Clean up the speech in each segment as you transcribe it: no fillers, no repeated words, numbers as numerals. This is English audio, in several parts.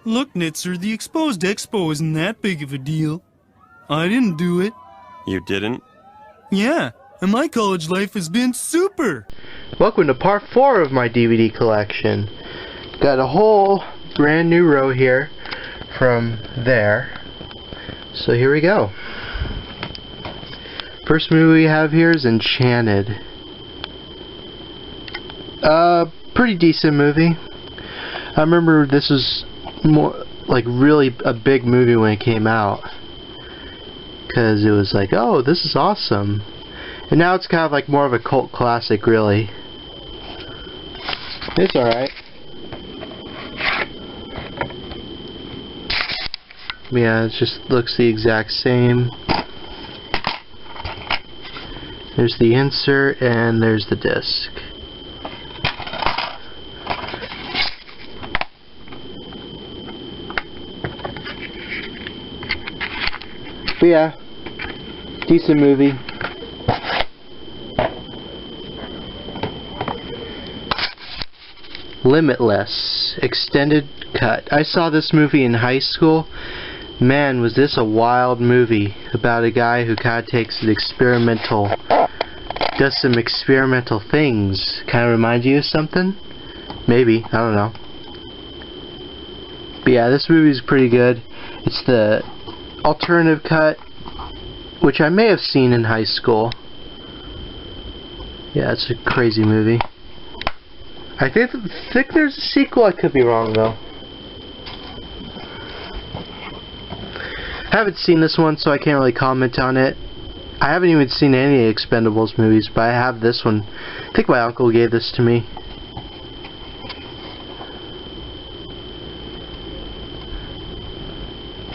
Look, Nitzer, the exposed expo isn't that big of a deal. I didn't do it. You didn't? Yeah, and my college life has been super. Welcome to part 4 of my DVD collection. Got a whole brand new row here from there. So here we go. First movie we have here is Enchanted. Pretty decent movie. I remember this was more like really a big movie when it came out, because it was like, oh, this is awesome. And now it's kind of like more of a cult classic, really. It's alright. Yeah, it just looks the exact same. There's the insert and there's the disc. But yeah, decent movie. Limitless extended cut. I saw this movie in high school. Man, was this a wild movie about a guy who kind of takes an experimental, does some experimental things. Kind of reminds you of something? Maybe, I don't know. But yeah, this movie is pretty good. It's the alternative cut, which I may have seen in high school. Yeah, it's a crazy movie. I think there's a sequel. I could be wrong though. I haven't seen this one, so I can't really comment on it. I haven't even seen any Expendables movies, but I have this one. I think my uncle gave this to me.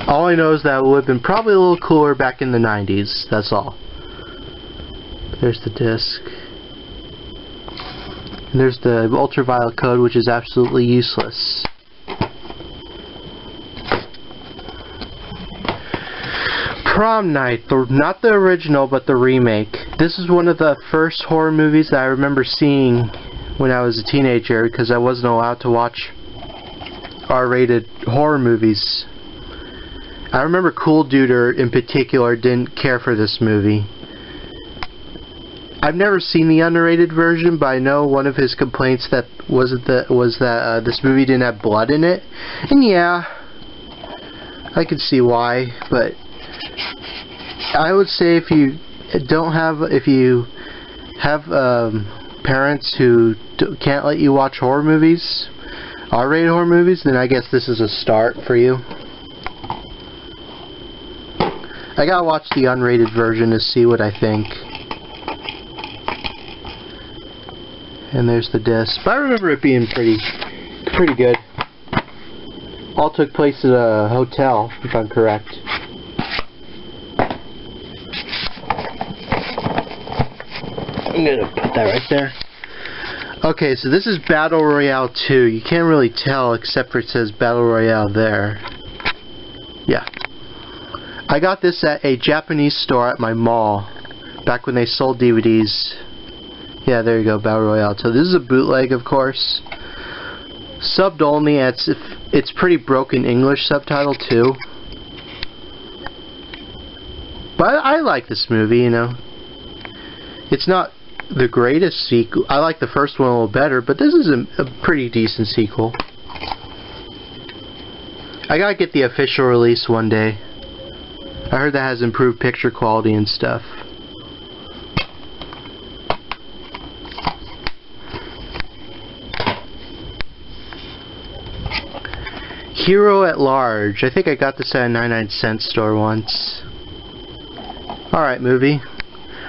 All I know is that it would have been probably a little cooler back in the 90s. That's all. There's the disc. And there's the ultraviolet code, which is absolutely useless. Prom Night, not the original, but the remake. This is one of the first horror movies that I remember seeing when I was a teenager, because I wasn't allowed to watch R-rated horror movies. I remember Cool Duder in particular didn't care for this movie. I've never seen the unrated version, but I know one of his complaints was that this movie didn't have blood in it. And yeah, I can see why, but I would say if you have parents who can't let you watch horror movies, R-rated horror movies, then I guess this is a start for you. I gotta watch the unrated version to see what I think. And there's the disc. But I remember it being pretty good. All took place at a hotel, if I'm correct. I'm gonna put that right there. Okay, so this is Battle Royale 2. You can't really tell except for it says Battle Royale there. Yeah. I got this at a Japanese store at my mall, back when they sold DVDs. Yeah, there you go, Battle Royale. So this is a bootleg, of course. Subbed only. It's pretty broken English subtitle too. But I like this movie, you know. It's not the greatest sequel. I like the first one a little better, but this is a pretty decent sequel. I gotta get the official release one day. I heard that has improved picture quality and stuff. Hero at Large. I think I got this at a 99-cent store once. Alright, movie.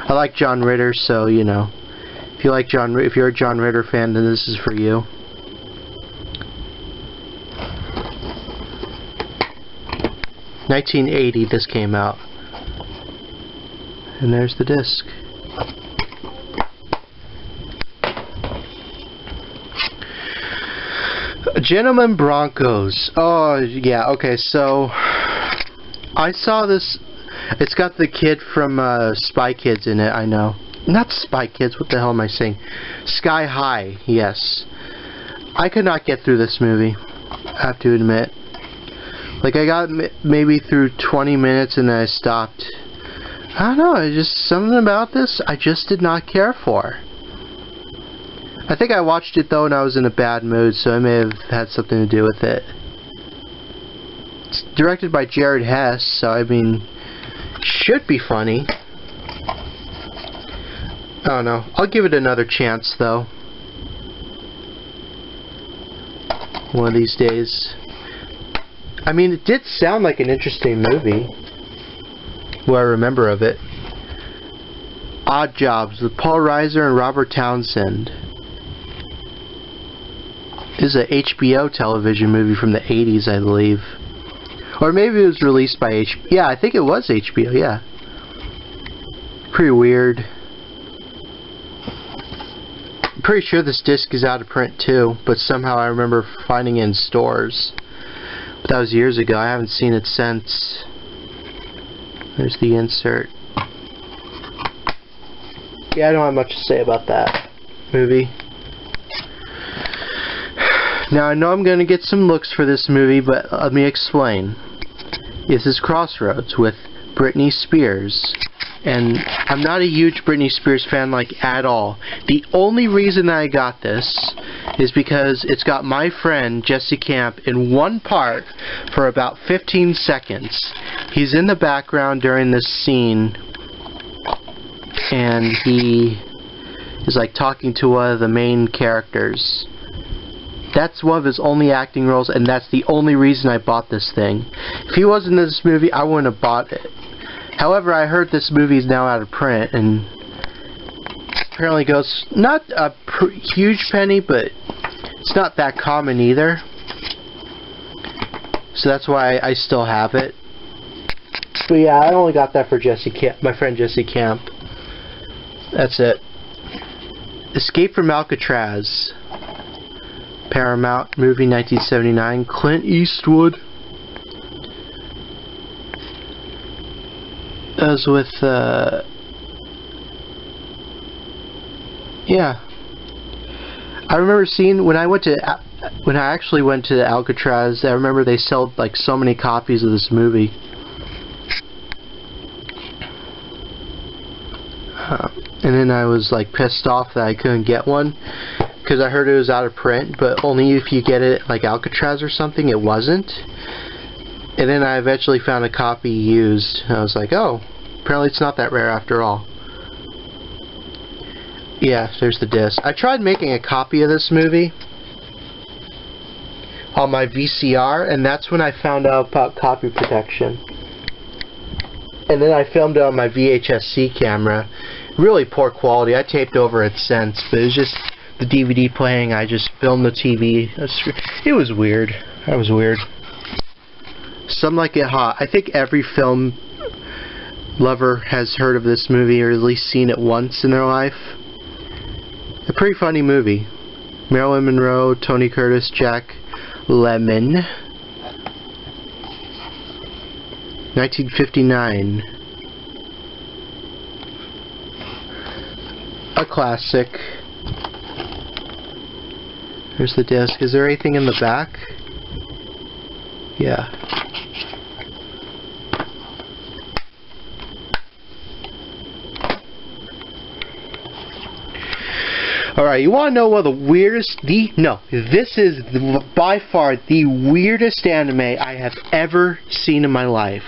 I like John Ritter, so you know. If you're a John Ritter fan, then this is for you. (1980) this came out. And there's the disc. Gentlemen Broncos. Oh, yeah, okay, so I saw this. It's got the kid from Spy Kids in it, I know. Not Spy Kids, what the hell am I saying? Sky High, yes. I could not get through this movie, I have to admit. Like, I got maybe through 20 minutes and then I stopped. I don't know, just something about this I just did not care for. I think I watched it though and I was in a bad mood, so I may have had something to do with it. It's directed by Jared Hess, so I mean, should be funny. I don't know. I'll give it another chance though. One of these days. I mean, it did sound like an interesting movie. What I remember of it. Odd Jobs with Paul Reiser and Robert Townsend. This is an HBO television movie from the 80s, I believe. Or maybe it was released by HBO. Yeah, I think it was HBO, yeah. Pretty weird. I'm pretty sure this disc is out of print too, but somehow I remember finding it in stores. But that was years ago. I haven't seen it since. There's the insert. Yeah, I don't have much to say about that movie. Now, I know I'm going to get some looks for this movie, but let me explain. This is Crossroads with Britney Spears. And I'm not a huge Britney Spears fan, like, at all. The only reason that I got this is because it's got my friend Jesse Camp in one part for about 15 seconds. He's in the background during this scene, and he is like talking to one of the main characters. That's one of his only acting roles, and that's the only reason I bought this thing. If he wasn't in this movie, I wouldn't have bought it. However, I heard this movie is now out of print, and apparently goes not a huge penny, but it's not that common either. So that's why I still have it. But yeah, I only got that for Jesse Camp, my friend Jesse Camp. That's it. Escape from Alcatraz. Paramount movie, 1979. Clint Eastwood. That was with, yeah. I remember seeing, when I actually went to Alcatraz, I remember they sold like so many copies of this movie. And then I was like pissed off that I couldn't get one, because I heard it was out of print, but only if you get it like Alcatraz or something. It wasn't. And then I eventually found a copy used. I was like, oh, apparently it's not that rare after all. Yeah, there's the disc. I tried making a copy of this movie on my VCR, and that's when I found out about copy protection. And then I filmed it on my VHS-C camera. Really poor quality. I taped over it since, but it was just the DVD playing. I just filmed the TV. It was weird. That was weird. Some Like It Hot. I think every film lover has heard of this movie, or at least seen it once in their life. A pretty funny movie. Marilyn Monroe, Tony Curtis, Jack Lemmon. 1959. A classic. Here's the disc. Is there anything in the back? Yeah. Alright, you want to know what the weirdest... this is by far the weirdest anime I have ever seen in my life.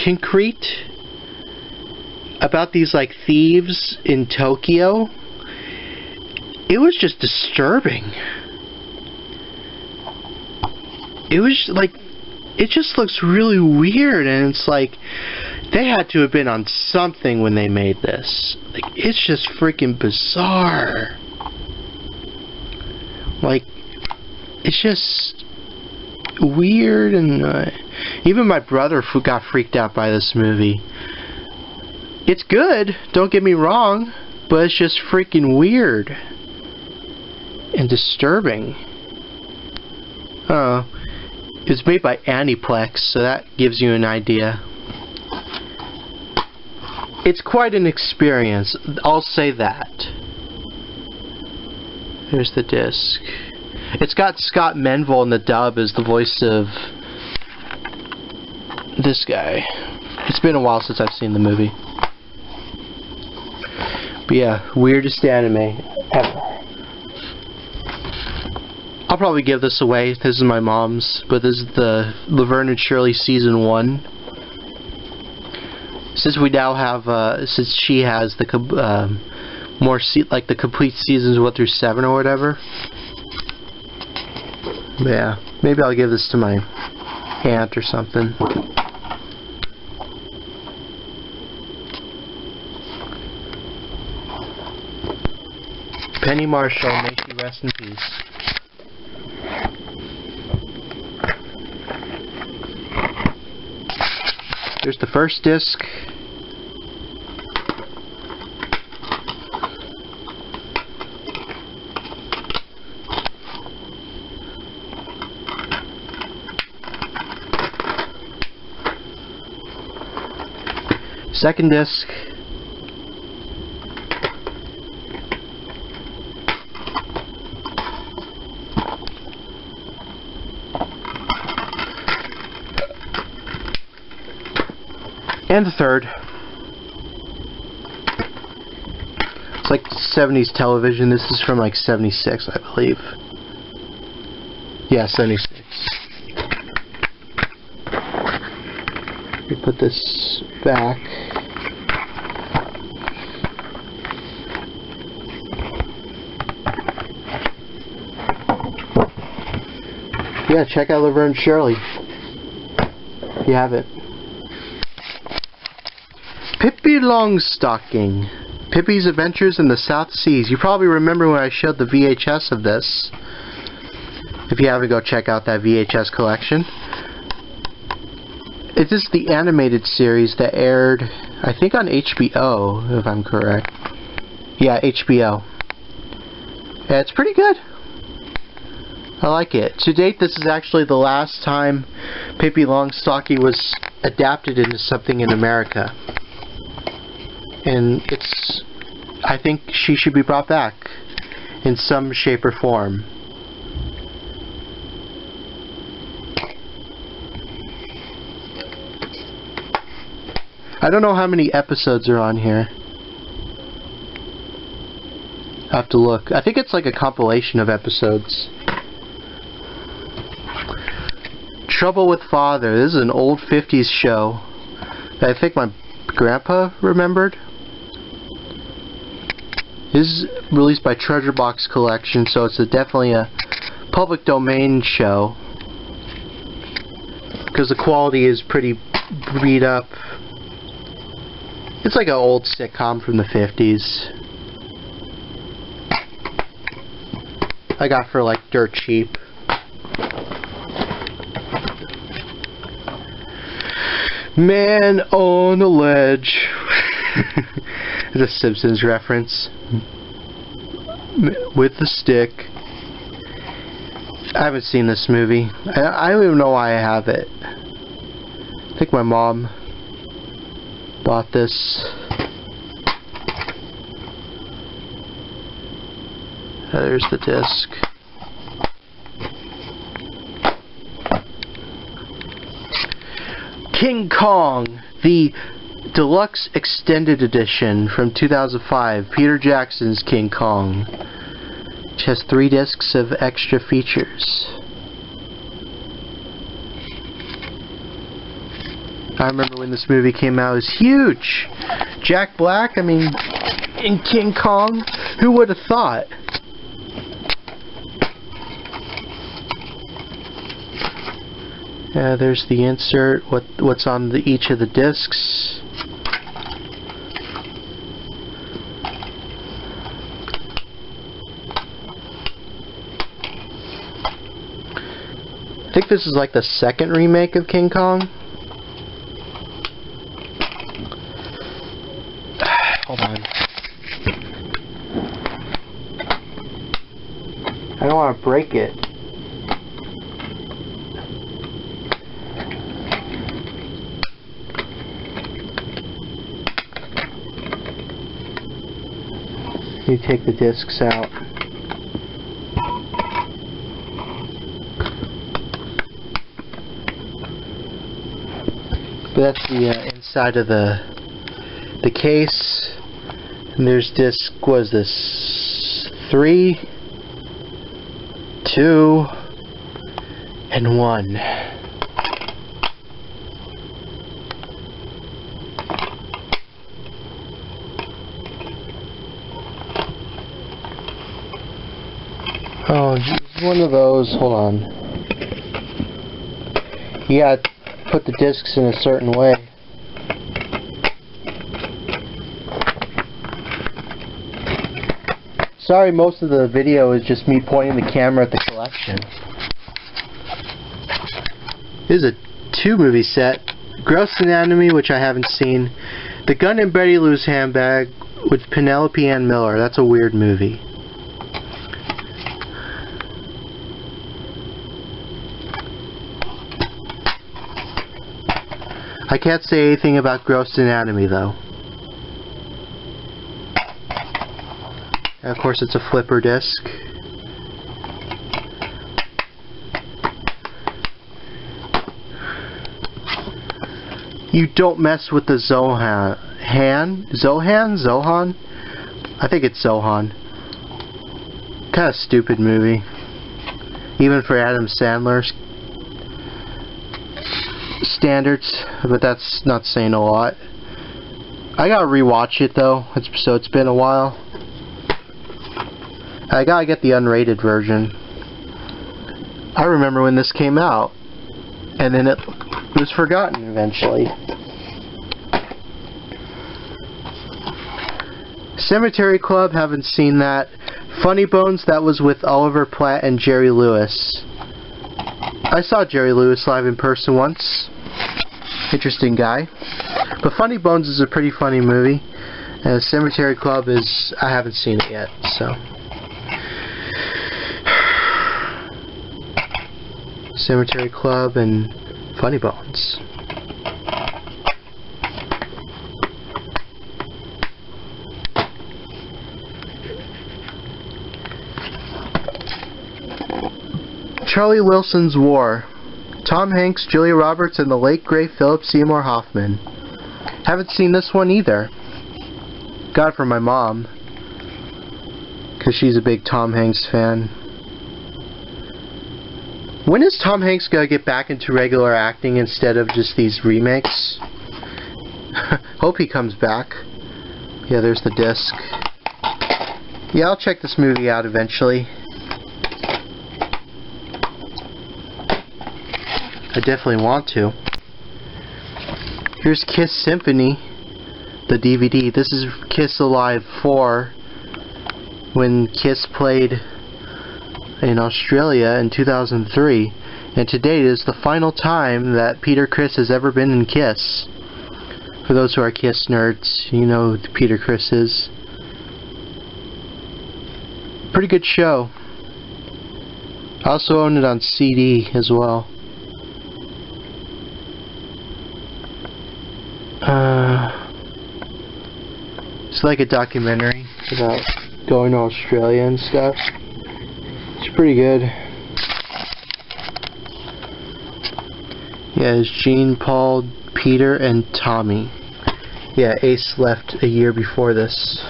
Concrete? About these, like, thieves in Tokyo. It was just disturbing. It was, like... It just looks really weird, and it's like... They had to have been on something when they made this. Like, it's just freaking bizarre. Like, it's just weird, and even my brother got freaked out by this movie. It's good, don't get me wrong, but it's just freaking weird and disturbing. It's made by Aniplex, so that gives you an idea. It's quite an experience, I'll say that. Here's the disc. It's got Scott Menville in the dub as the voice of this guy. It's been a while since I've seen the movie. But yeah, weirdest anime ever. I'll probably give this away. This is my mom's, but this is the Laverne and Shirley season 1. Since we now have, since she has the like the complete seasons 1 through 7 or whatever. But yeah, maybe I'll give this to my aunt or something. Penny Marshall, may she rest in peace. There's the first disc. Second disc. And the third. It's like 70s television. This is from like 76, I believe. Yeah, 76. Let me put this back. Yeah, check out Laverne and Shirley. If you haven't. Pippi Longstocking. Pippi's Adventures in the South Seas. You probably remember when I showed the VHS of this. If you haven't, go check out that VHS collection. It is the animated series that aired, I think, on HBO, if I'm correct. Yeah, HBO. Yeah, it's pretty good. I like it. To date, this is actually the last time Pippi Longstocking was adapted into something in America. And it's... I think she should be brought back in some shape or form. I don't know how many episodes are on here. I have to look. I think it's like a compilation of episodes. Trouble with Father. This is an old 50s show that I think my grandpa remembered. This is released by Treasure Box Collection, so it's definitely a public domain show. Because the quality is pretty beat up. It's like an old sitcom from the 50s. I got for like dirt cheap. Man on a ledge. It's a Simpsons reference. With the stick. I haven't seen this movie. I don't even know why I have it. I think my mom bought this. There's the disc. King Kong, the Deluxe Extended Edition from 2005. Peter Jackson's King Kong, which has 3 discs of extra features. I remember when this movie came out, it was huge. Jack Black, I mean, in King Kong, who would have thought? There's the insert, what's on each of the discs. I think this is like the second remake of King Kong. Hold on. I don't want to break it. You take the discs out. But that's the inside of the case. And there's disc, what is this? 3, 2, and 1. Oh, one of those. Hold on. You gotta put the discs in a certain way. Sorry, most of the video is just me pointing the camera at the collection. This is a 2-movie set. Gross Anatomy, which I haven't seen. The Gun and Betty Lou's Handbag with Penelope Ann Miller. That's a weird movie. I can't say anything about Gross Anatomy though. And of course it's a flipper disc. You don't mess with the Zohan. Zohan? I think it's Zohan. Kind of stupid movie. Even for Adam Sandler's standards, but that's not saying a lot. I gotta rewatch it though, so it's been a while. I gotta get the unrated version. I remember when this came out, and then it was forgotten eventually. Cemetery Club, haven't seen that. Funny Bones, that was with Oliver Platt and Jerry Lewis. I saw Jerry Lewis live in person once. Interesting guy. But Funny Bones is a pretty funny movie. And Cemetery Club is... I haven't seen it yet, so... Cemetery Club and Funny Bones. Charlie Wilson's War. Tom Hanks, Julia Roberts, and the late great Philip Seymour Hoffman. Haven't seen this one either. Got it from my mom, because she's a big Tom Hanks fan. When is Tom Hanks gonna get back into regular acting instead of just these remakes? Hope he comes back. Yeah, there's the disc. Yeah, I'll check this movie out eventually. I definitely want to. Here's Kiss Symphony, the DVD. This is Kiss Alive 4, when Kiss played in Australia in 2003, and to date is the final time that Peter Criss has ever been in Kiss. For those who are Kiss nerds, you know who Peter Criss is. Pretty good show. I also own it on CD as well. It's like a documentary about going to Australia and stuff. It's pretty good. Yeah, it's Gene, Paul, Peter, and Tommy. Yeah, Ace left a year before this.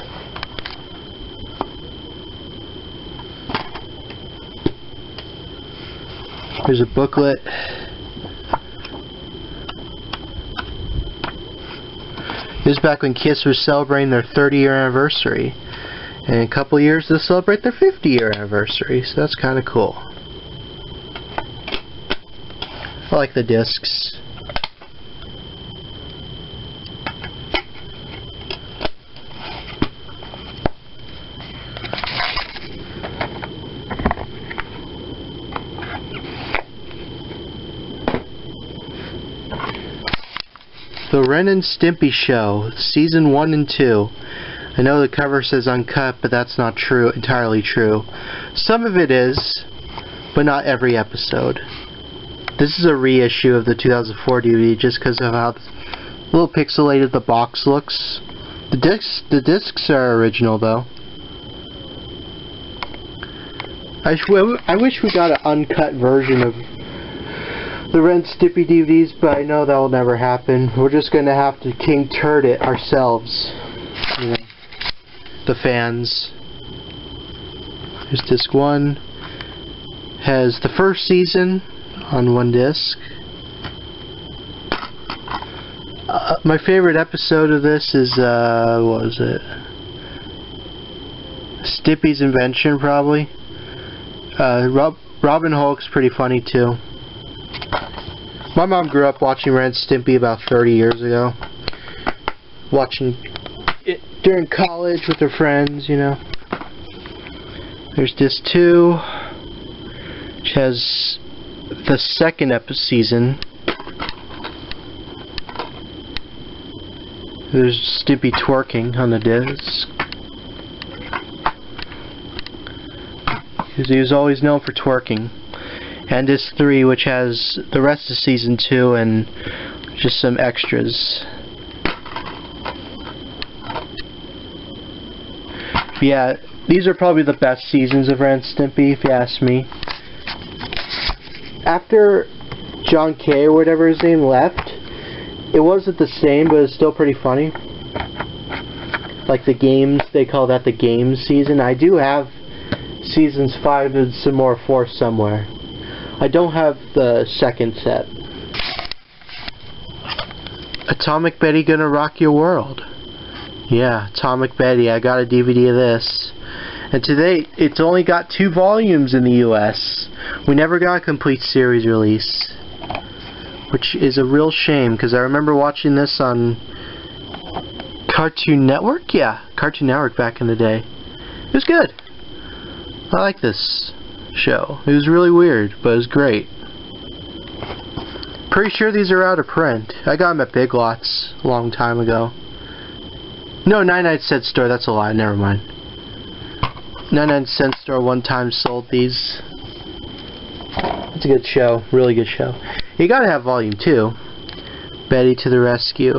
There's a booklet. This is back when Kiss was celebrating their 30-year anniversary. And in a couple years they'll celebrate their 50-year anniversary, so that's kind of cool. I like the discs. The Ren and Stimpy Show, Season 1 and 2. I know the cover says uncut, but that's not true, entirely true. Some of it is, but not every episode. This is a reissue of the 2004 DVD just because of how a little pixelated the box looks. The discs are original though. I wish we got an uncut version of the Ren Stimpy DVDs, but I know that will never happen. We're just going to have to King Turd it ourselves. You know, the fans. Here's disc 1. Has the first season on one disc. My favorite episode of this is, what was it? Stimpy's Invention, probably. Robin Hulk's pretty funny, too. My mom grew up watching Ren Stimpy about 30 years ago. Watching it during college with her friends, you know. There's disc 2, which has the second season. There's Stimpy twerking on the disc. He was always known for twerking. And disc 3, which has the rest of season 2 and just some extras. Yeah, these are probably the best seasons of Ren Stimpy, if you ask me. After John K. or whatever his name left, it wasn't the same, but it's still pretty funny. Like the games, they call that the games season. I do have seasons 5 and some more 4 somewhere. I don't have the second set. Atomic Betty Gonna Rock Your World. Yeah, Atomic Betty. I got a DVD of this. And today, it's only got 2 volumes in the US. We never got a complete series release. Which is a real shame, because I remember watching this on Cartoon Network? Yeah, Cartoon Network back in the day. It was good. I like this show. It was really weird, but it was great. Pretty sure these are out of print. I got them at Big Lots a long time ago. No, 99 Cent Store, that's a lie, never mind. 99 Cent Store one time sold these. It's a good show, really good show. You gotta have volume 2. Betty to the Rescue.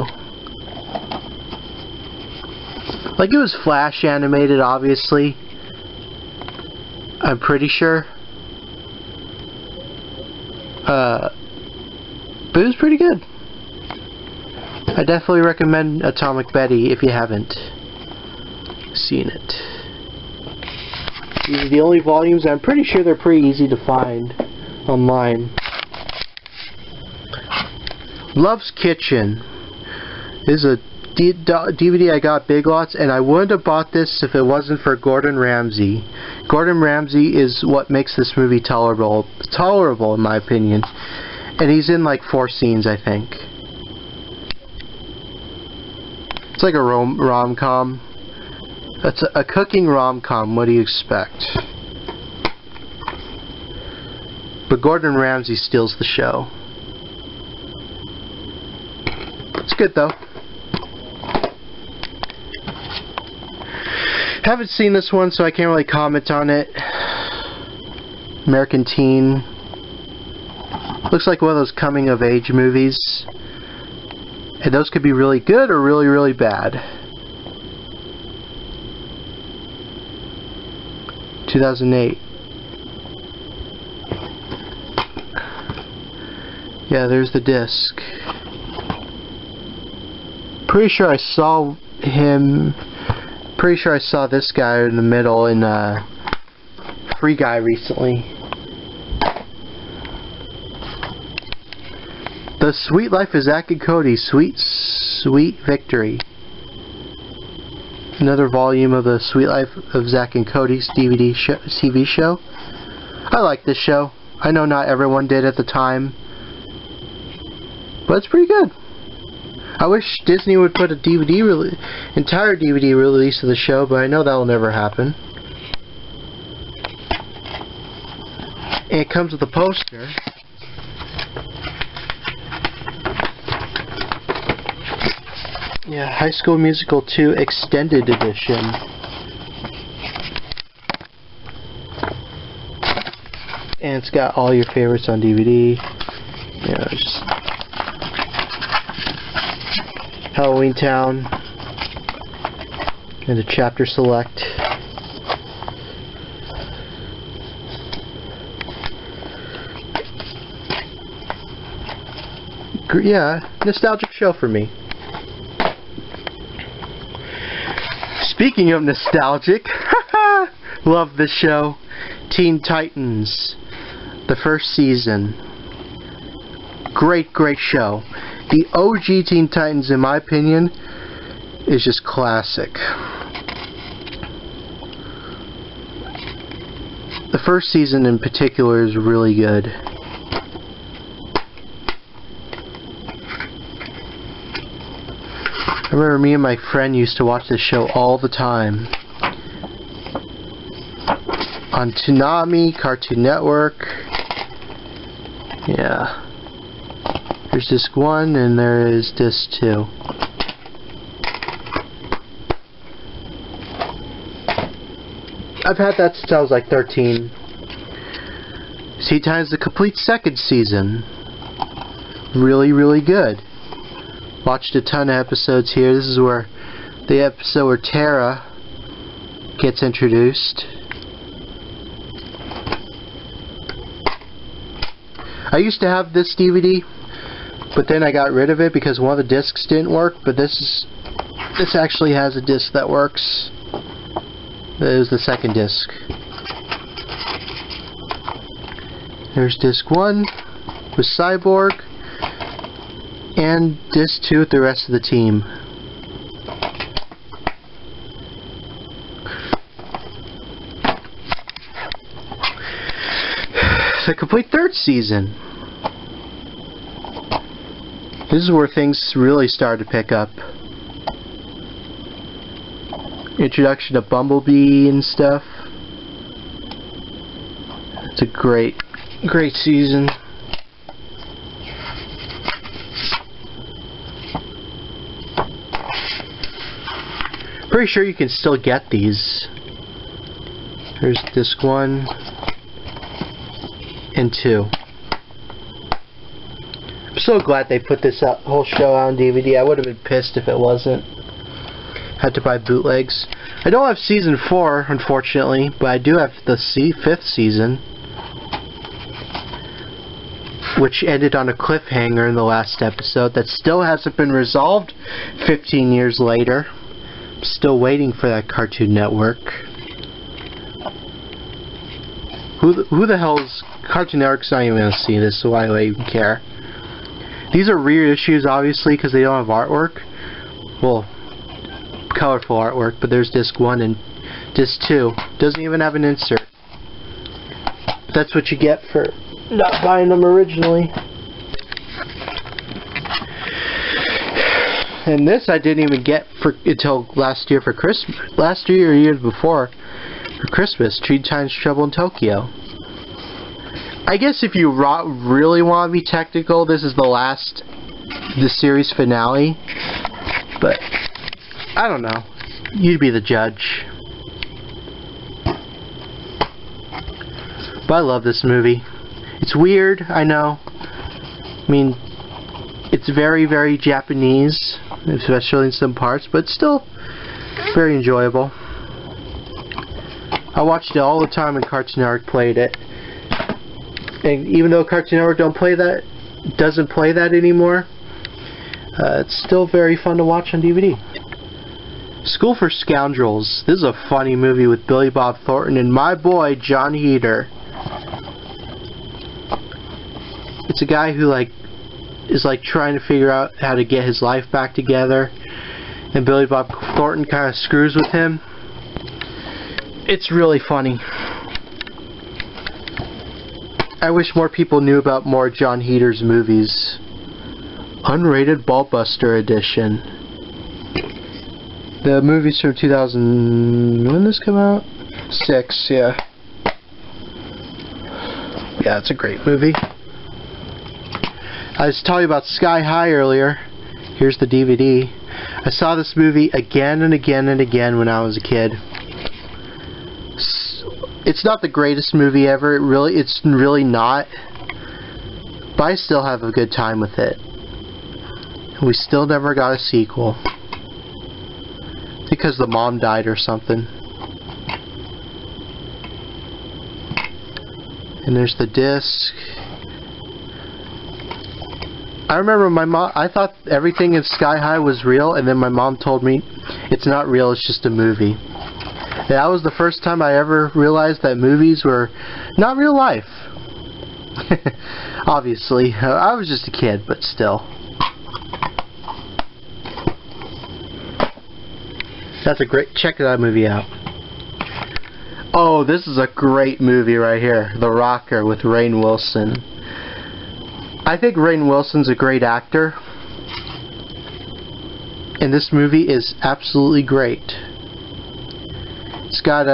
Like, it was Flash animated, obviously. I'm pretty sure. But it was pretty good. I definitely recommend Atomic Betty if you haven't seen it. These are the only volumes. I'm pretty sure they're pretty easy to find online. Love's Kitchen is a DVD I got Big Lots, and I wouldn't have bought this if it wasn't for Gordon Ramsay. Gordon Ramsay is what makes this movie tolerable in my opinion. And he's in like 4 scenes, I think. It's like a rom-com. It's a cooking rom-com. What do you expect? But Gordon Ramsay steals the show. It's good though. Haven't seen this one, so I can't really comment on it. American Teen. Looks like one of those coming-of-age movies. And those could be really good or really, really bad. 2008. Yeah, there's the disc. Pretty sure I saw him. Pretty sure I saw this guy in the middle in Free Guy recently. The Sweet Life of Zack and Cody. Sweet Victory. Another volume of the Sweet Life of Zack and Cody's DVD TV show. I like this show. I know not everyone did at the time, but it's pretty good. I wish Disney would put a entire DVD release of the show, but I know that will never happen. And it comes with a poster. Yeah, High School Musical 2 Extended Edition. And it's got all your favorites on DVD. You know, just Halloween Town. And the chapter select. Yeah, nostalgic show for me. Speaking of nostalgic, love this show. Teen Titans, the first season. Great, great show. The OG Teen Titans, in my opinion, is just classic. The first season in particular is really good. I remember me and my friend used to watch this show all the time. On Toonami, Cartoon Network. Yeah. There's disc 1 and there is disc 2. I've had that since I was like 13. Teen Titans the complete second season. Really, really good. Watched a ton of episodes here. This is where the episode where Tara gets introduced. I used to have this DVD, but then I got rid of it because one of the discs didn't work. But this actually has a disc that works. It was the second disc. There's disc 1 with Cyborg, and disc 2 with the rest of the team. The complete third season. This is where things really started to pick up. Introduction to Bumblebee and stuff. It's a great, great season. Pretty sure you can still get these. There's disc 1 and 2. I'm so glad they put this whole show out on DVD. I would have been pissed if it wasn't. Had to buy bootlegs. I don't have season 4, unfortunately, but I do have the 5th season, which ended on a cliffhanger in the last episode that still hasn't been resolved 15 years later. I'm still waiting for that Cartoon Network. Who the hell's Cartoon Network's not even going to see this, so why do I even care? These are reissues, obviously, because they don't have artwork. Well, colorful artwork, but there's disc 1 and disc 2. Doesn't even have an insert. That's what you get for not buying them originally. And this I didn't even get until last year for Christmas. Last year or years before for Christmas. Teen Titans Trouble in Tokyo. I guess if you really want to be technical, this is the series finale. But I don't know. You'd be the judge. But I love this movie. It's weird, I know. I mean, it's very, very Japanese, especially in some parts, but still very enjoyable. I watched it all the time when Cartoon Network played it. And even though Cartoon Network doesn't play that anymore, it's still very fun to watch on DVD. School for Scoundrels. This is a funny movie with Billy Bob Thornton and my boy Jon Heder. It's a guy who is trying to figure out how to get his life back together, and Billy Bob Thornton kind of screws with him. It's really funny. I wish more people knew about more Jon Heder's movies. Unrated Ballbuster Edition. The movie's from 2000... when did this come out? 6, yeah. Yeah, it's a great movie. I was telling you about Sky High earlier. Here's the DVD. I saw this movie again and again and again when I was a kid. It's not the greatest movie ever. It's really not. But I still have a good time with it. We still never got a sequel. Because the mom died or something. And there's the disc. I remember my mom, I thought everything in Sky High was real, and then my mom told me it's not real, it's just a movie. That was the first time I ever realized that movies were not real life. Obviously, I was just a kid, but still. That's a great, check that movie out. Oh, this is a great movie right here, The Rocker with Rainn Wilson. I think Rainn Wilson's a great actor, and this movie is absolutely great. It's got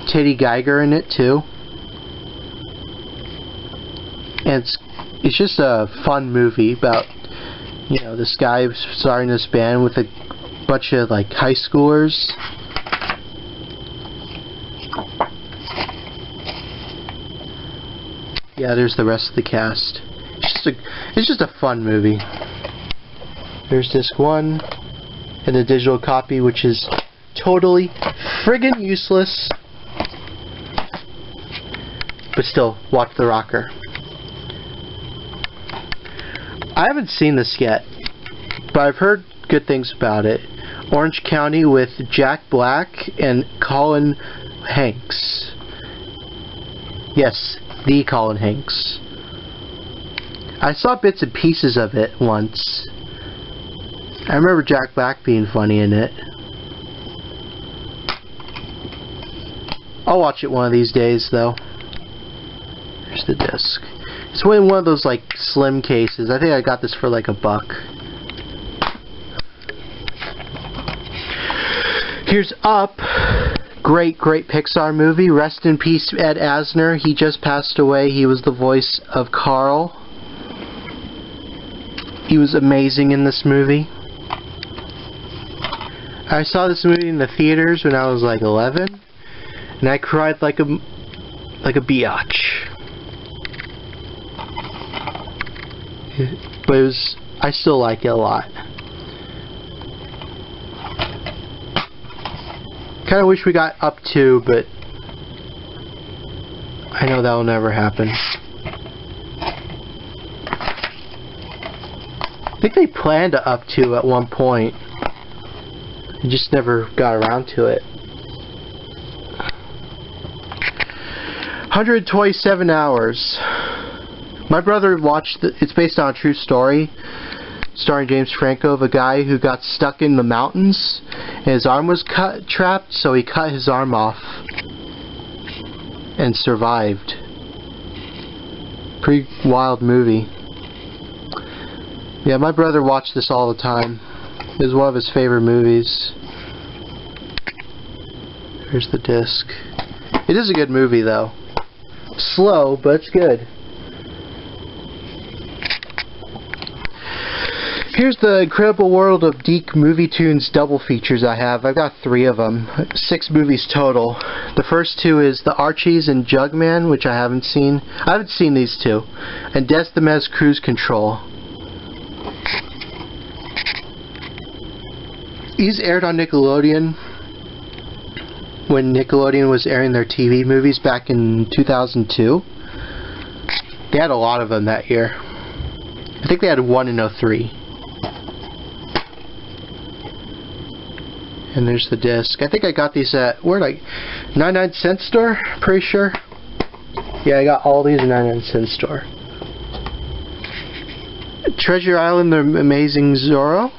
Teddy Geiger in it too, and it's just a fun movie about, you know, this guy starting this band with a bunch of like high schoolers. Yeah, there's the rest of the cast. It's just a fun movie. There's disc 1 and the digital copy, which is totally friggin' useless. But still, watch The Rocker. I haven't seen this yet, but I've heard good things about it. Orange County with Jack Black and Colin Hanks. Yes, the Colin Hanks. I saw bits and pieces of it once. I remember Jack Black being funny in it. I'll watch it one of these days, though. Here's the disc. It's in one of those like slim cases. I think I got this for like $1. Here's Up. Great Pixar movie. Rest in peace, Ed Asner. He just passed away. He was the voice of Carl. He was amazing in this movie. I saw this movie in the theaters when I was like 11, and I cried like a biatch. But I still like it a lot. Kind of wish we got Up 2, but I know that will never happen. I think they planned a Up 2 at one point. They just never got around to it. 127 Hours. My brother watched it's based on a true story, starring James Franco, of a guy who got stuck in the mountains and his arm was trapped, so he cut his arm off and survived. Pretty wild movie. Yeah, my brother watched this all the time. It was one of his favorite movies. Here's the disc. It is a good movie, though. Slow, but it's good. Here's the Incredible World of Deke Movie Tunes double features I have. I've got 3 of them. 6 movies total. The first 2 is The Archies and Jugman, which I haven't seen. I haven't seen these 2. And Des Demes Cruise Control. These aired on Nickelodeon when Nickelodeon was airing their TV movies back in 2002. They had a lot of them that year. I think they had 1 in 03. And there's the disc. I think I got these at, where did 99-cent store? Pretty sure. Yeah, I got all these at 99-cent store. Treasure Island, The Amazing Zorro.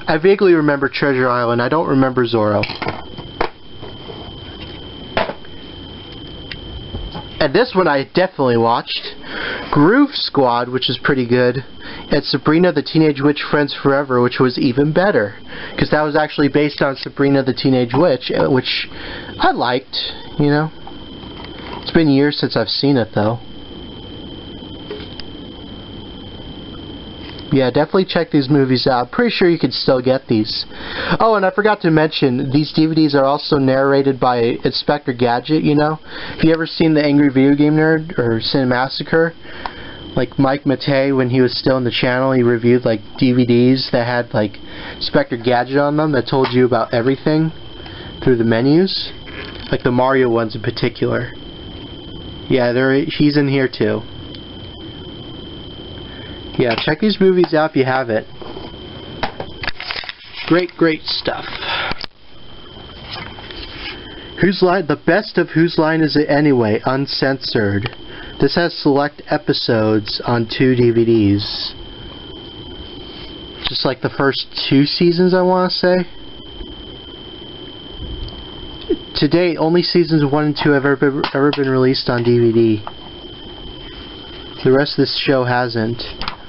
I vaguely remember Treasure Island. I don't remember Zorro. And this one I definitely watched. Groove Squad, which is pretty good. And Sabrina the Teenage Witch Friends Forever, which was even better. Because that was actually based on Sabrina the Teenage Witch, which I liked, you know. It's been years since I've seen it, though. Yeah, definitely check these movies out. I'm pretty sure you can still get these. Oh, and I forgot to mention, these DVDs are also narrated by Inspector Gadget, you know? If you ever seen The Angry Video Game Nerd or Cinemassacre, like Mike Matei, when he was still in the channel, he reviewed like DVDs that had like Inspector Gadget on them that told you about everything through the menus, like the Mario ones in particular. Yeah, he's in here too. Yeah, check these movies out if you haven't. Great stuff. Whose Line? The best of Whose Line Is It Anyway? Uncensored. This has select episodes on 2 DVDs. Just like the first 2 seasons, I want to say. To date, only seasons 1 and 2 have ever been released on DVD. The rest of this show hasn't.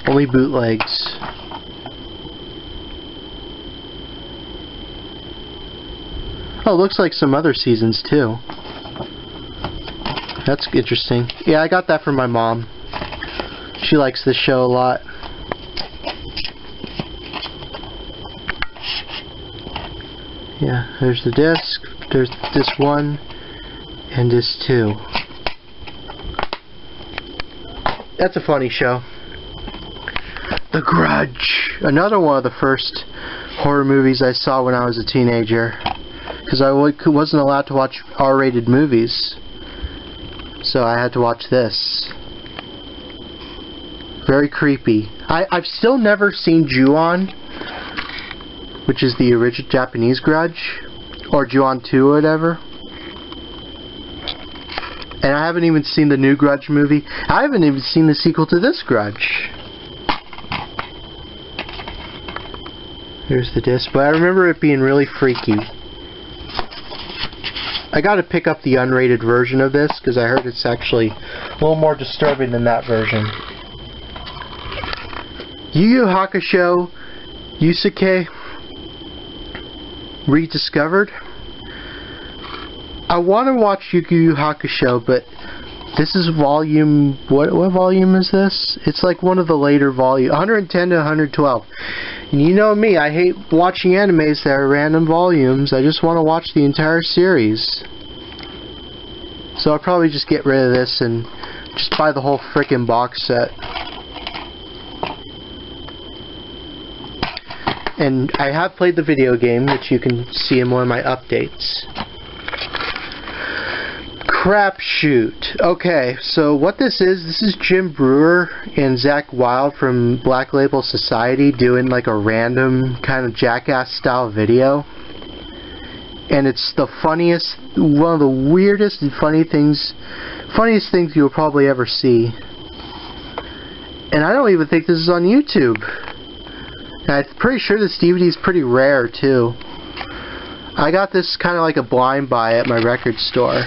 Only bootlegs. Oh, it looks like some other seasons too. That's interesting. Yeah, I got that from my mom. She likes this show a lot. Yeah, there's the disc. There's disc 1 and disc 2. That's a funny show. The Grudge. Another one of the first horror movies I saw when I was a teenager. Because I wasn't allowed to watch R-rated movies. So I had to watch this. Very creepy. I've still never seen Ju-On, which is the original Japanese Grudge, or Ju-On 2 or whatever. And I haven't even seen the new Grudge movie. I haven't even seen the sequel to this Grudge. Here's the disc, but I remember it being really freaky. I gotta pick up the unrated version of this, because I heard it's actually a little more disturbing than that version. Yu Yu Hakusho Yusuke Rediscovered. I want to watch Yu Yu Hakusho, but this is volume... What volume is this? It's like one of the later volumes. 110 to 112. And you know me, I hate watching animes that are random volumes. I just want to watch the entire series. So I'll probably just get rid of this and just buy the whole frickin' box set. And I have played the video game, which you can see in one of my updates. Crapshoot. Okay, so what this is Jim Brewer and Zach Wild from Black Label Society doing like a random kind of Jackass style video. And it's the funniest, one of the weirdest and funniest things you'll probably ever see. And I don't even think this is on YouTube. And I'm pretty sure this DVD is pretty rare too. I got this kind of like a blind buy at my record store.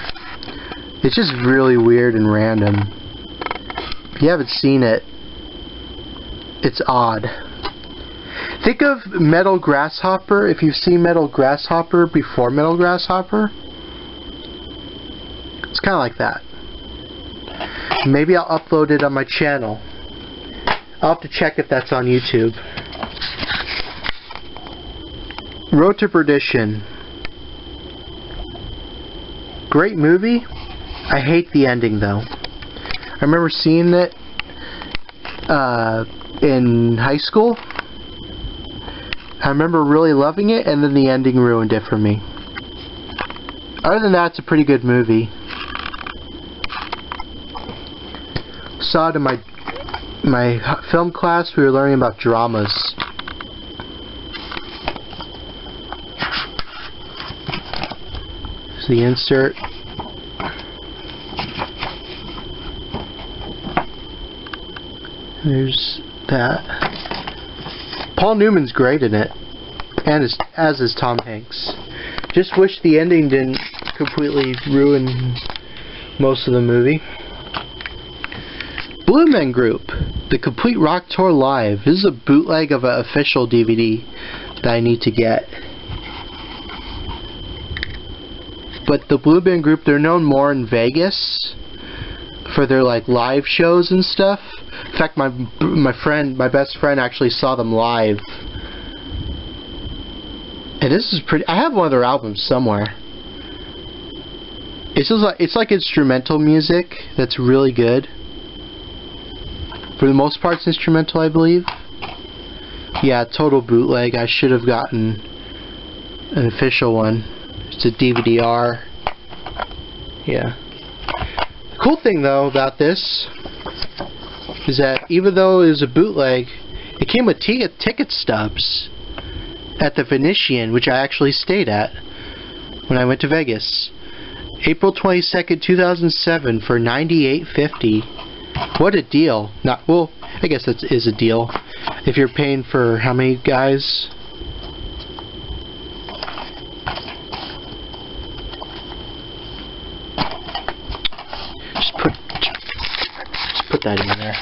It's just really weird and random. If you haven't seen it, it's odd. Think of Metal Grasshopper, if you've seen Metal Grasshopper before Metal Grasshopper. It's kind of like that. Maybe I'll upload it on my channel. I'll have to check if that's on YouTube. Road to Perdition. Great movie. I hate the ending though. I remember seeing it in high school. I remember really loving it, and then the ending ruined it for me. Other than that, it's a pretty good movie. Saw it in my film class. We were learning about dramas. Here's the insert. There's that. Paul Newman's great in it, and as is Tom Hanks. Just wish the ending didn't completely ruin most of the movie. Blue Man Group, The Complete Rock Tour Live. This is a bootleg of an official DVD that I need to get. But the Blue Man Group, they're known more in Vegas for their like live shows and stuff. In fact, my best friend actually saw them live. And this is pretty... I have one of their albums somewhere. It's like instrumental music that's really good. For the most part, it's instrumental, I believe. Yeah, total bootleg. I should have gotten an official one. There's It's a DVD-R. Yeah. The cool thing though about this is that even though it was a bootleg, it came with ticket stubs at the Venetian, which I actually stayed at when I went to Vegas. April 22nd, 2007 for $98.50. What a deal. Well, I guess that is a deal. If you're paying for how many guys? Just put that in there.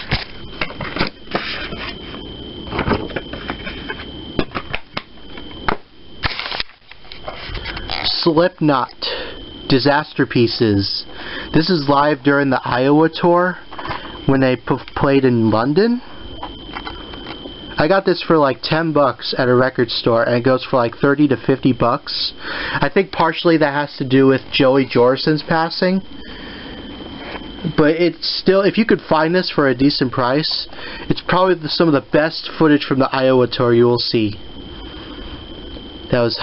Slipknot. Disaster Pieces. This is live during the Iowa tour when they played in London. I got this for like $10 at a record store, and it goes for like $30 to $50. I think partially that has to do with Joey Jordison's passing. But it's still, if you could find this for a decent price, it's probably some of the best footage from the Iowa tour you will see. That was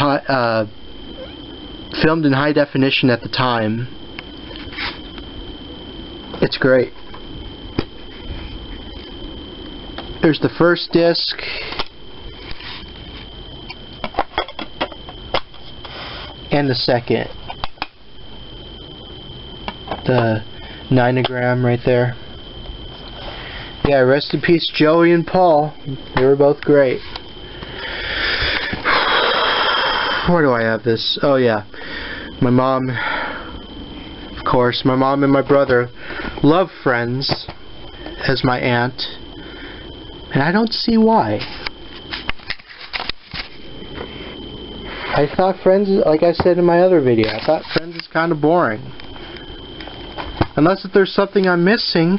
filmed in high definition at the time. It's great. There's the first disc. And the second. The Ninogram right there. Yeah, rest in peace Joey and Paul. They were both great. Where do I have this? Oh yeah. My mom, of course, my mom and my brother love Friends as my aunt. And I don't see why. I thought Friends, like I said in my other video, I thought Friends is kind of boring. Unless if there's something I'm missing.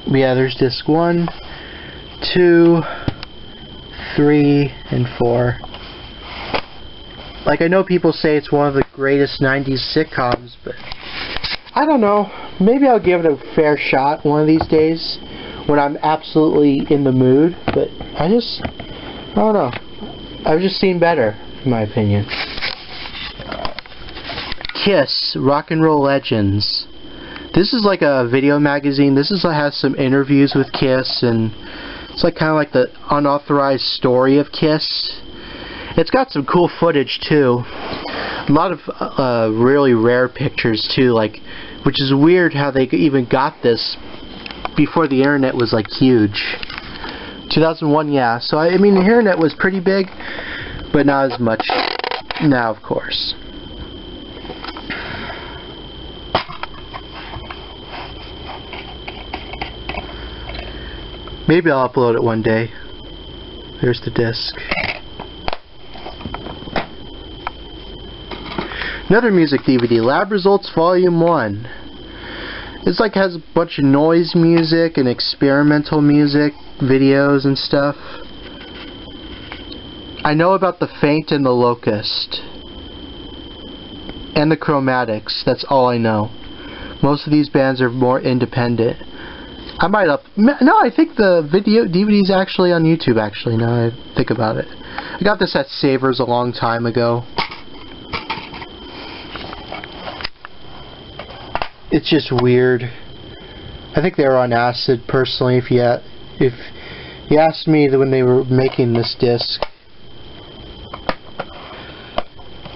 Yeah, there's disc 1, 2, 3, and 4. Like, I know people say it's one of the greatest 90s sitcoms, but I don't know. Maybe I'll give it a fair shot one of these days when I'm absolutely in the mood, but I don't know. I've just seen better, in my opinion. Kiss, Rock and Roll Legends. This is like a video magazine. This has some interviews with Kiss, and it's like kind of like the unauthorized story of Kiss. It's got some cool footage too. A lot of really rare pictures too, like, which is weird how they even got this before the internet was like huge. 2001, yeah. So I mean, the internet was pretty big, but not as much now, of course. Maybe I'll upload it one day. There's the disc. Another music DVD, Lab Results Volume 1. It's like has a bunch of noise music and experimental music, videos and stuff. I know about the Faint and the Locust. And the Chromatics, that's all I know. Most of these bands are more independent. I might no, I think the DVD is actually on YouTube, actually, now I think about it. I got this at Savers a long time ago. It's just weird. I think they were on acid, personally, if you asked me when they were making this disc.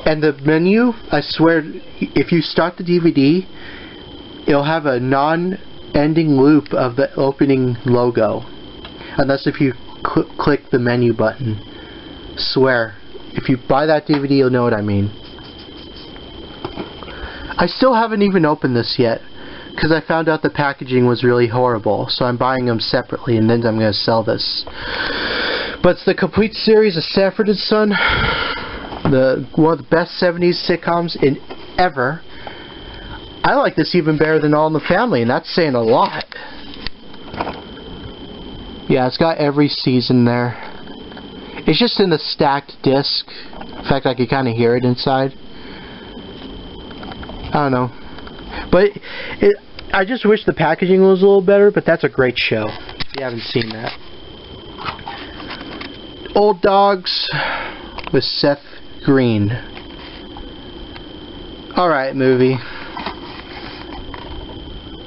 And the menu, I swear, if you start the DVD, it'll have a non-ending loop of the opening logo. Unless if you click the menu button. Swear. If you buy that DVD, you'll know what I mean. I still haven't even opened this yet, because I found out the packaging was really horrible, so I'm buying them separately, and then I'm going to sell this. But it's the complete series of Sanford & Son, one of the best 70s sitcoms ever. I like this even better than All in the Family, and that's saying a lot. Yeah, it's got every season there. It's just in the stacked disc. In fact, I could kind of hear it inside. I don't know. But I just wish the packaging was a little better, but that's a great show. If you haven't seen that. Old Dogs with Seth Green. Alright, movie.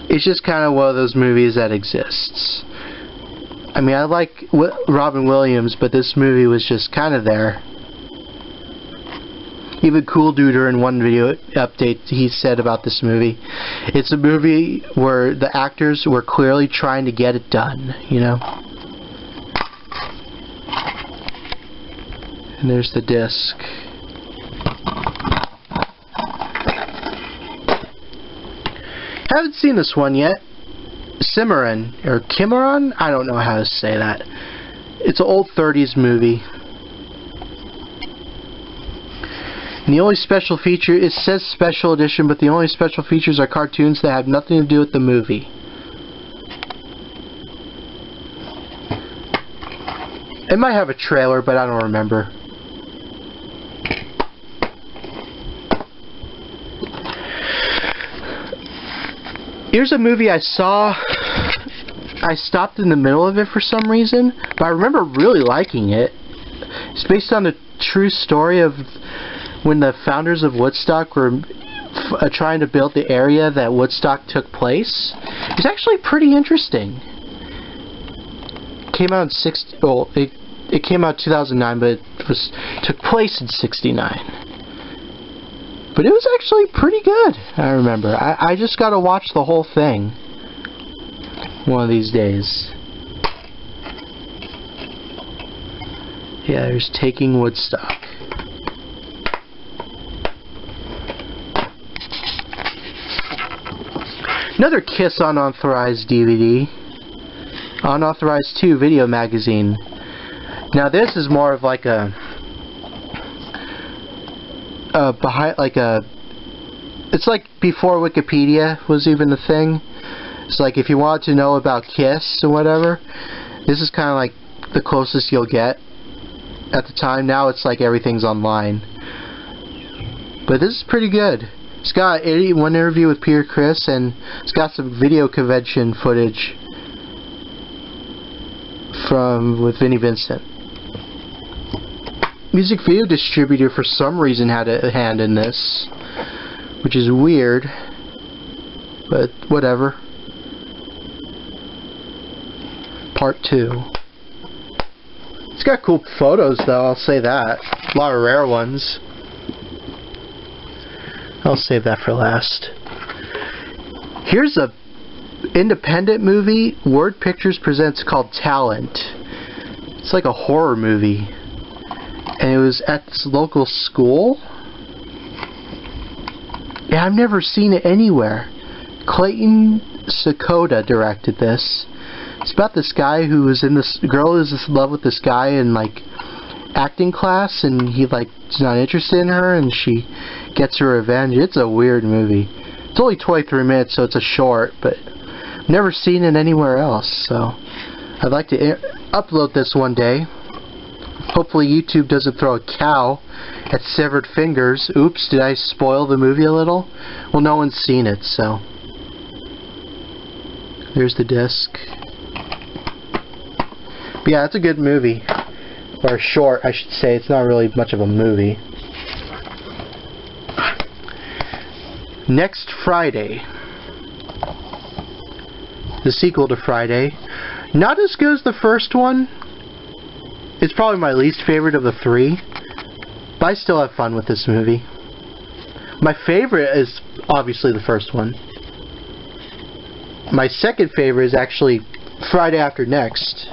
It's just kind of one of those movies that exists. I mean, I like Robin Williams, but this movie was just kind of there. Even Cool Duder in one video update he said about this movie, it's a movie where the actors were clearly trying to get it done, you know? And there's the disc. Haven't seen this one yet. Cimarron, or Cimarron? I don't know how to say that. It's an old 30s movie. And the only special feature, it says special edition, but the only special features are cartoons that have nothing to do with the movie. It might have a trailer, but I don't remember. Here's a movie I saw. I stopped in the middle of it for some reason, but I remember really liking it. It's based on a true story of when the founders of Woodstock were trying to build the area that Woodstock took place. It's actually pretty interesting. It came out in it came out in 2009, but it took place in '69. But it was actually pretty good, I remember. I just gotta watch the whole thing one of these days. Yeah, there's Taking Woodstock. Another Kiss Unauthorized DVD. Unauthorized 2 video magazine. Now this is more of like a it's like before Wikipedia was even a thing. It's like if you want to know about Kiss or whatever, this is kind of like the closest you'll get at the time. Now it's like everything's online. But this is pretty good. It's got one interview with Peter Criss, and it's got some video convention footage with Vinnie Vincent. Music Video Distributor for some reason had a hand in this, which is weird, but whatever. Part 2. It's got cool photos though, I'll say that. A lot of rare ones. I'll save that for last. Here's a independent movie Word Pictures presents called Talent. It's like a horror movie. And it was at this local school. Yeah, I've never seen it anywhere. Clayton Sakota directed this. It's about this guy who was in this girl who's in love with this guy in like acting class, and he like is not interested in her, and she gets her revenge. It's a weird movie. It's only 23 minutes, so it's a short, but I've never seen it anywhere else. So I'd like to upload this one day. Hopefully YouTube doesn't throw a cow at Severed Fingers. Oops, did I spoil the movie a little? Well, no one's seen it, so. There's the disc. But yeah, it's a good movie. Or short, I should say. It's not really much of a movie. Next Friday. The sequel to Friday. Not as good as the first one. It's probably my least favorite of the 3, but I still have fun with this movie. My favorite is obviously the first one. My second favorite is actually Friday After Next.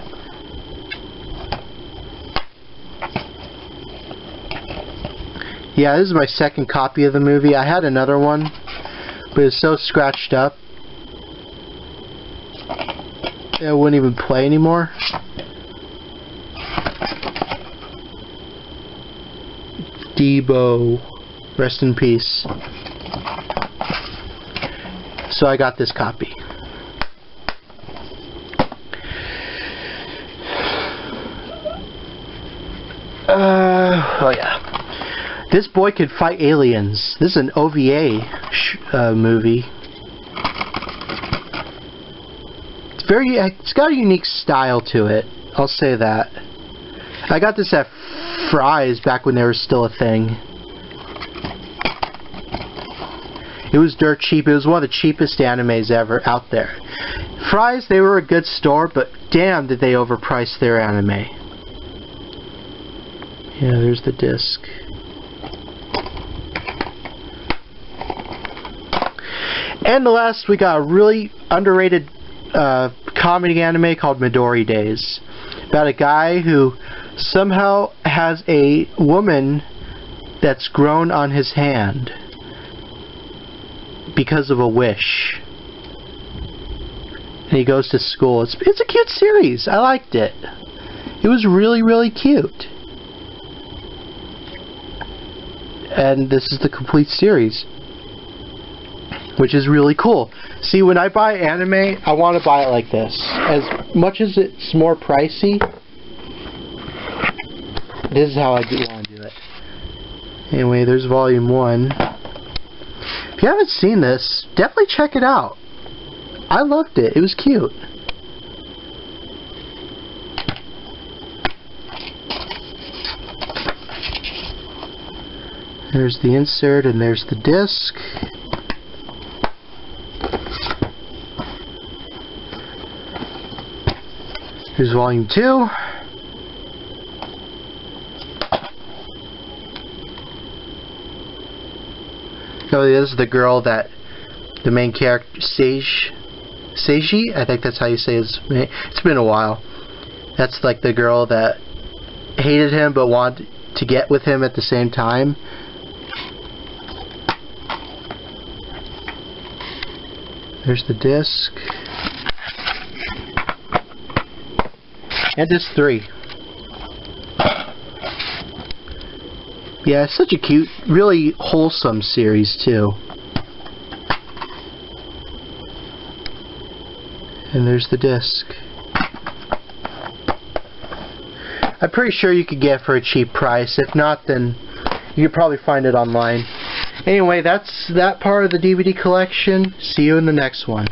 Yeah, this is my second copy of the movie. I had another one, but it's so scratched up it wouldn't even play anymore. Debo, rest in peace. So I got this copy. Oh yeah. This Boy Could Fight Aliens. This is an OVA movie. It's got a unique style to it. I'll say that. I got this at Fry's back when they were still a thing. It was dirt cheap. It was one of the cheapest animes ever out there. Fry's, they were a good store, but damn did they overprice their anime. Yeah, there's the disc. And the last, we got a really underrated comedy anime called Midori Days. About a guy who somehow has a woman that's grown on his hand because of a wish. And he goes to school. It's a cute series. I liked it. It was really, really cute. And this is the complete series, which is really cool. See, when I buy anime, I want to buy it like this. As much as it's more pricey, this is how I want to do it. Anyway, there's volume 1. If you haven't seen this, definitely check it out. I loved it. It was cute. There's the insert and there's the disc. Here's volume 2. Oh, this is the girl that the main character, Seiji, I think that's how you say his name. It's been a while. That's like the girl that hated him but wanted to get with him at the same time. There's the disc. And disc 3. Yeah, it's such a cute, really wholesome series too. And there's the disc. I'm pretty sure you could get it for a cheap price. If not, then you could probably find it online. Anyway, that's that part of the DVD collection. See you in the next one.